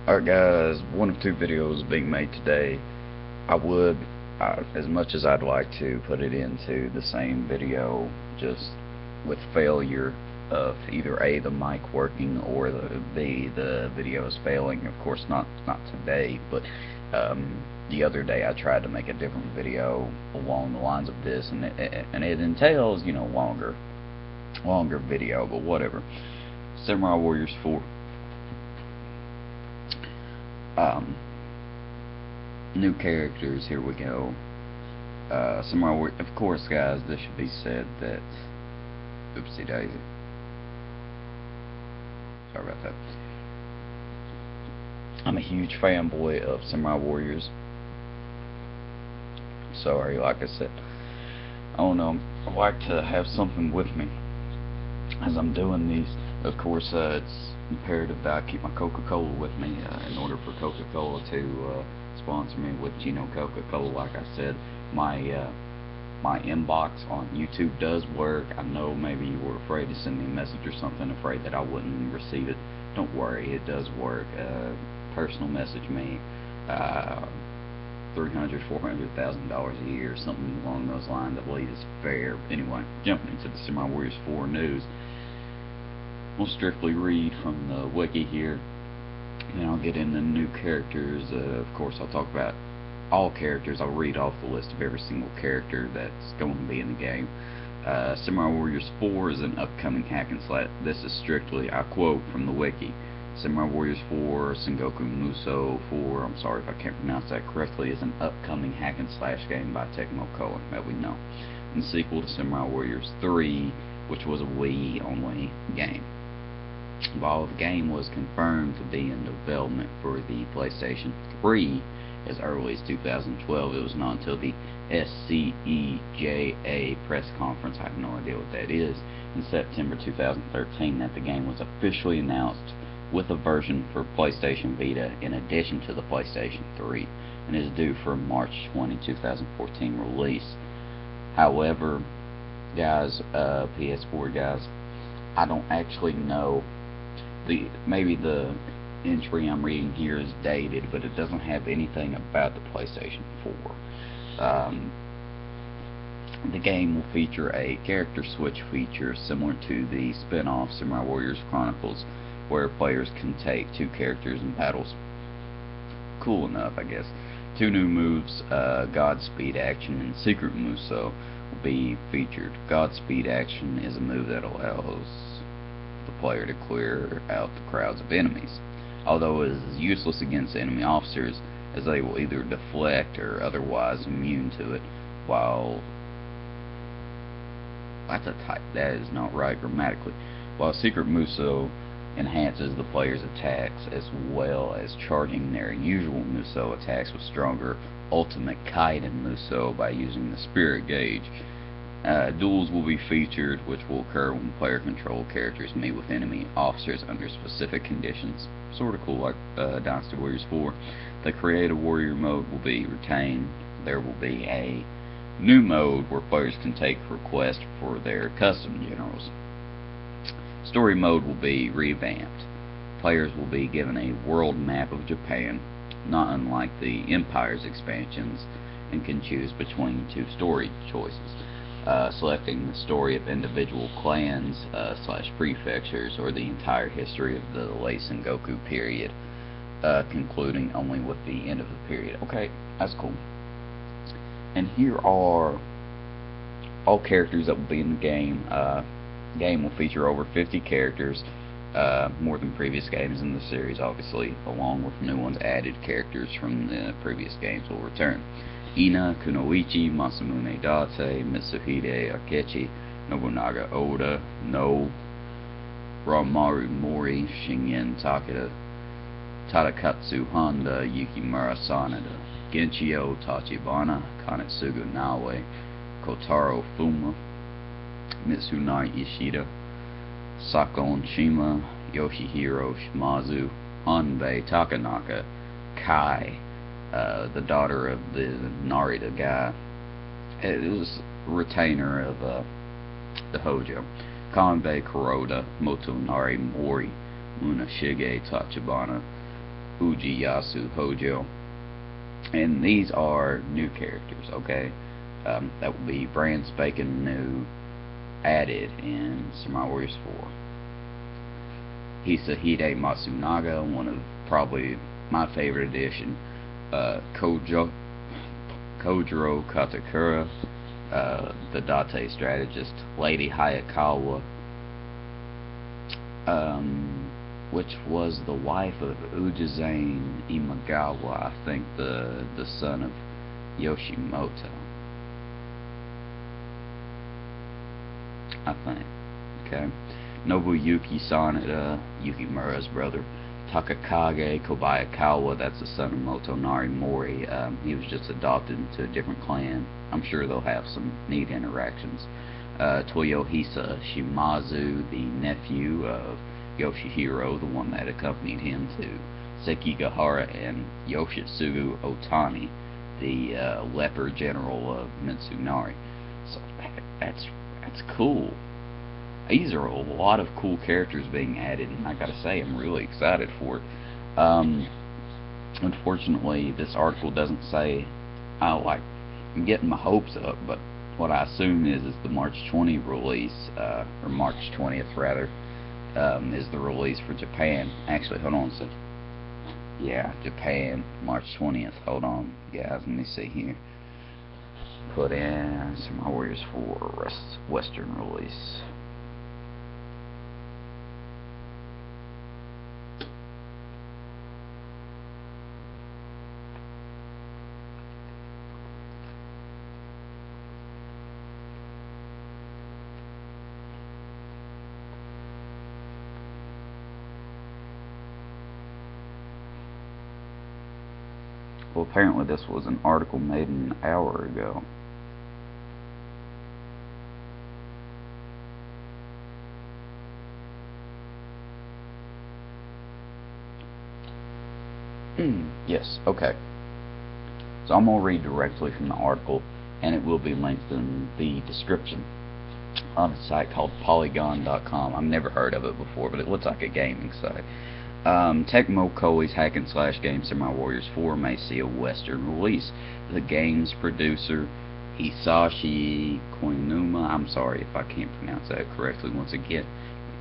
Alright guys, one of two videos being made today. I would, as much as I'd like to, put it into the same video, just with failure of either A, the mic working, or B, the video is failing. Of course not today, but the other day I tried to make a different video along the lines of this, and it entails, longer video, but whatever. Samurai Warriors 4. Um, New characters, here we go. Of course, guys, this should be said that, oopsie daisy, sorry about that. I'm a huge fanboy of Samurai Warriors. Sorry, like I said, I don't know, I like to have something with me as I'm doing these. Of course, it's imperative that I keep my Coca-Cola with me in order for Coca-Cola to sponsor me with Coca-Cola. Like I said, my inbox on YouTube does work. I know maybe you were afraid to send me a message or something, afraid that I wouldn't receive it. Don't worry, it does work. Personal message me. $300,000-$400,000 a year, something along those lines. I believe is fair. Anyway, jumping into the Samurai Warriors 4 news. We'll strictly read from the wiki here, and I'll get into new characters. Of course, I'll talk about all characters. I'll read off the list of every single character that's going to be in the game. Samurai Warriors 4 is an upcoming hack and slash. This is strictly, I quote from the wiki. Samurai Warriors 4 Sengoku Musou 4, I'm sorry if I can't pronounce that correctly, is an upcoming hack and slash game by Tecmo Koei, that we know. And the sequel to Samurai Warriors 3, which was a Wii only game. While the game was confirmed to be in development for the PlayStation 3 as early as 2012, it was not until the SCEJA press conference, I have no idea what that is, in September 2013 that the game was officially announced with a version for PlayStation Vita in addition to the PlayStation 3, and is due for March 20, 2014 release. However, guys, PS4 guys, I don't actually know. Maybe the entry I'm reading here is dated, but it doesn't have anything about the PlayStation 4. The game will feature a character switch feature similar to the spin-off Samurai Warriors Chronicles, where players can take two characters in battles. Cool enough, I guess. Two new moves, Godspeed Action and Secret Musou, will be featured. Godspeed Action is a move that allows the player to clear out the crowds of enemies, although it is useless against enemy officers, as they will either deflect or otherwise immune to it, while that is not right grammatically. While Secret Musou enhances the player's attacks as well as charging their usual Musou attacks with stronger Ultimate Kaiden Musou by using the Spirit Gauge. Duels will be featured, which will occur when player-controlled characters meet with enemy officers under specific conditions. Sort of cool, like Dynasty Warriors 4. The Creative Warrior mode will be retained. There will be a new mode where players can take requests for their custom generals. Story mode will be revamped. Players will be given a world map of Japan, not unlike the Empire's expansions, and can choose between two story choices. Selecting the story of individual clans / prefectures, or the entire history of the late Sengoku period, concluding only with the end of the period. Okay, that's cool. And here are all characters that will be in the game. Game will feature over 50 characters, more than previous games in the series, obviously, along with new ones added. Characters from the previous games will return. Ina, Kunoichi, Masamune Date, Mitsuhide Akechi, Nobunaga Oda, No, Ramaru Mori, Shingen Takeda, Tadakatsu Honda, Yukimura Sanada, Genchio Tachibana, Kanetsugu Naoe, Kotaro Fuma, Mitsunari Ishida, Sakon Shima, Yoshihiro Shimazu, Hanbei Takanaka, Kai, the daughter of the Narita guy. It was a retainer of the Hojo. Kanbei Kuroda, Motonari Mori, Munashige Tachibana, Ujiyasu Hojo. And these are new characters, okay? That will be brand spanking new, added in Samurai Warriors 4. Hisahide Matsunaga, one of probably my favorite addition. Kojiro Katakura, the Date strategist. Lady Hayakawa, which was the wife of Ujizane Imagawa, I think the son of Yoshimoto. I think. Okay. Nobuyuki Sanada, Yukimura's brother. Takakage Kobayakawa, that's the son of Motonari Mori. He was just adopted into a different clan. I'm sure they'll have some neat interactions. Toyohisa Shimazu, the nephew of Yoshihiro, the one that accompanied him to Sekigahara, and Yoshitsugu Otani, the leper general of Mitsunari. So that's cool. These are a lot of cool characters being added, and I gotta say, I'm really excited for it. Unfortunately, this article doesn't say. I'm getting my hopes up, but what I assume is the March 20 release, or March 20th rather, is the release for Japan. Actually, hold on a second. Yeah, Japan, March 20th. Hold on, guys. Let me see here. Put in Samurai Warriors 4 Western release. Well, apparently this was an article made an hour ago. Yes, okay. So I'm going to read directly from the article, and it will be linked in the description on a site called Polygon.com. I've never heard of it before, but it looks like a gaming site. Tecmo Koei's hack and slash game Samurai Warriors 4 may see a Western release. The game's producer, Hisashi Koinuma, I'm sorry if I can't pronounce that correctly once again,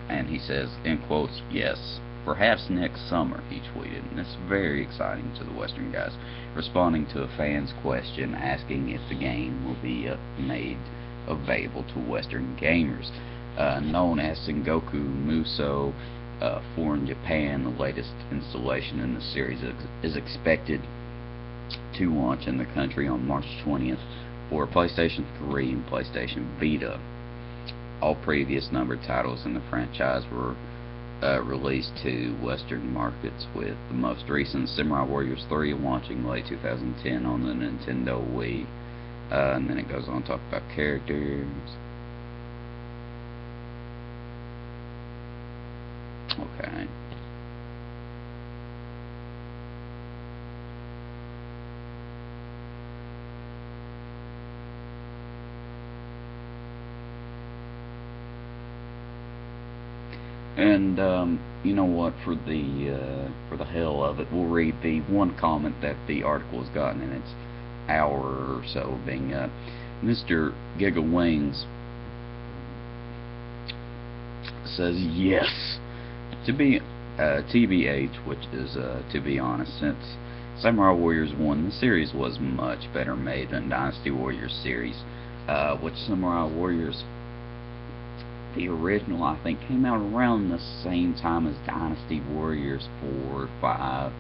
and he says, in quotes, yes, perhaps next summer, he tweeted, and it's very exciting to the Western guys, responding to a fan's question asking if the game will be made available to Western gamers. Known as Sengoku Musou, foreign Japan, the latest installation in the series is expected to launch in the country on March 20th for PlayStation 3 and PlayStation Vita. All previous numbered titles in the franchise were released to Western markets, with the most recent Samurai Warriors 3 launching late 2010 on the Nintendo Wii. And then it goes on to talk about characters. Okay. And you know what? For the hell of it, we'll read the one comment that the article has gotten in its hour or so being up. Mr. Giga Wings says yes. To be TBH, which is to be honest, since Samurai Warriors 1, the series was much better made than Dynasty Warriors series, which Samurai Warriors, the original, I think, came out around the same time as Dynasty Warriors 4 or 5,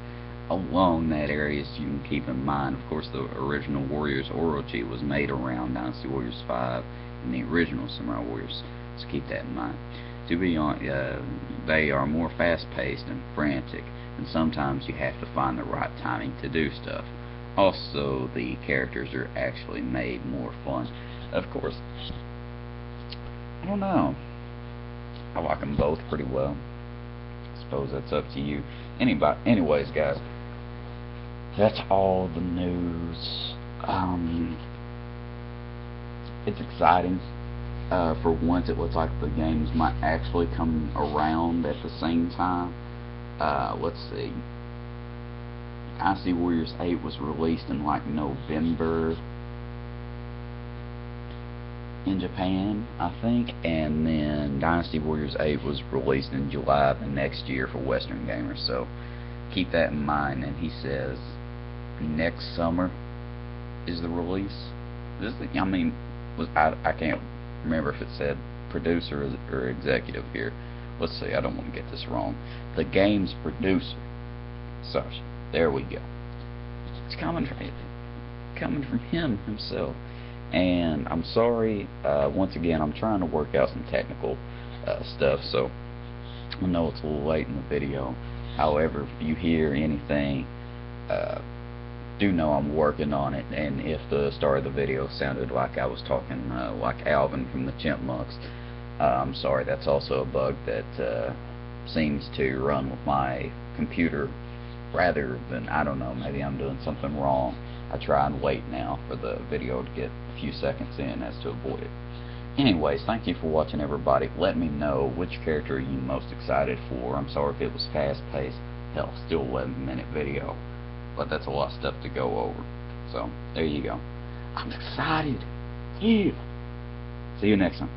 along that area, so you can keep in mind. Of course, the original Warriors Orochi was made around Dynasty Warriors 5 and the original Samurai Warriors, so keep that in mind. To be honest, they are more fast-paced and frantic, and sometimes you have to find the right timing to do stuff. Also, the characters are actually made more fun. Of course, I don't know. I like them both pretty well. I suppose that's up to you. Anyways, guys, that's all the news. It's exciting. For once, it looks like the games might actually come around at the same time. Let's see. Dynasty Warriors 8 was released in like November in Japan, I think, and then Dynasty Warriors 8 was released in July the next year for Western gamers, so keep that in mind. And he says next summer is the release. I mean, I can't remember if it said producer or executive here. Let's see, I don't want to get this wrong. The game's producer. So, there we go. It's coming from him himself. And I'm sorry, once again, I'm trying to work out some technical stuff, so I know it's a little late in the video. However, if you hear anything, do know I'm working on it. And if the start of the video sounded like I was talking like Alvin from the Chipmunks, I'm sorry. That's also a bug that seems to run with my computer rather than, I don't know, maybe I'm doing something wrong. I try and wait now for the video to get a few seconds in as to avoid it. Anyways, thank you for watching, everybody. Let me know which character are you most excited for. I'm sorry if it was fast-paced. Hell, still 11-minute video, but that's a lot of stuff to go over. So, there you go. I'm excited. Yeah. See you next time.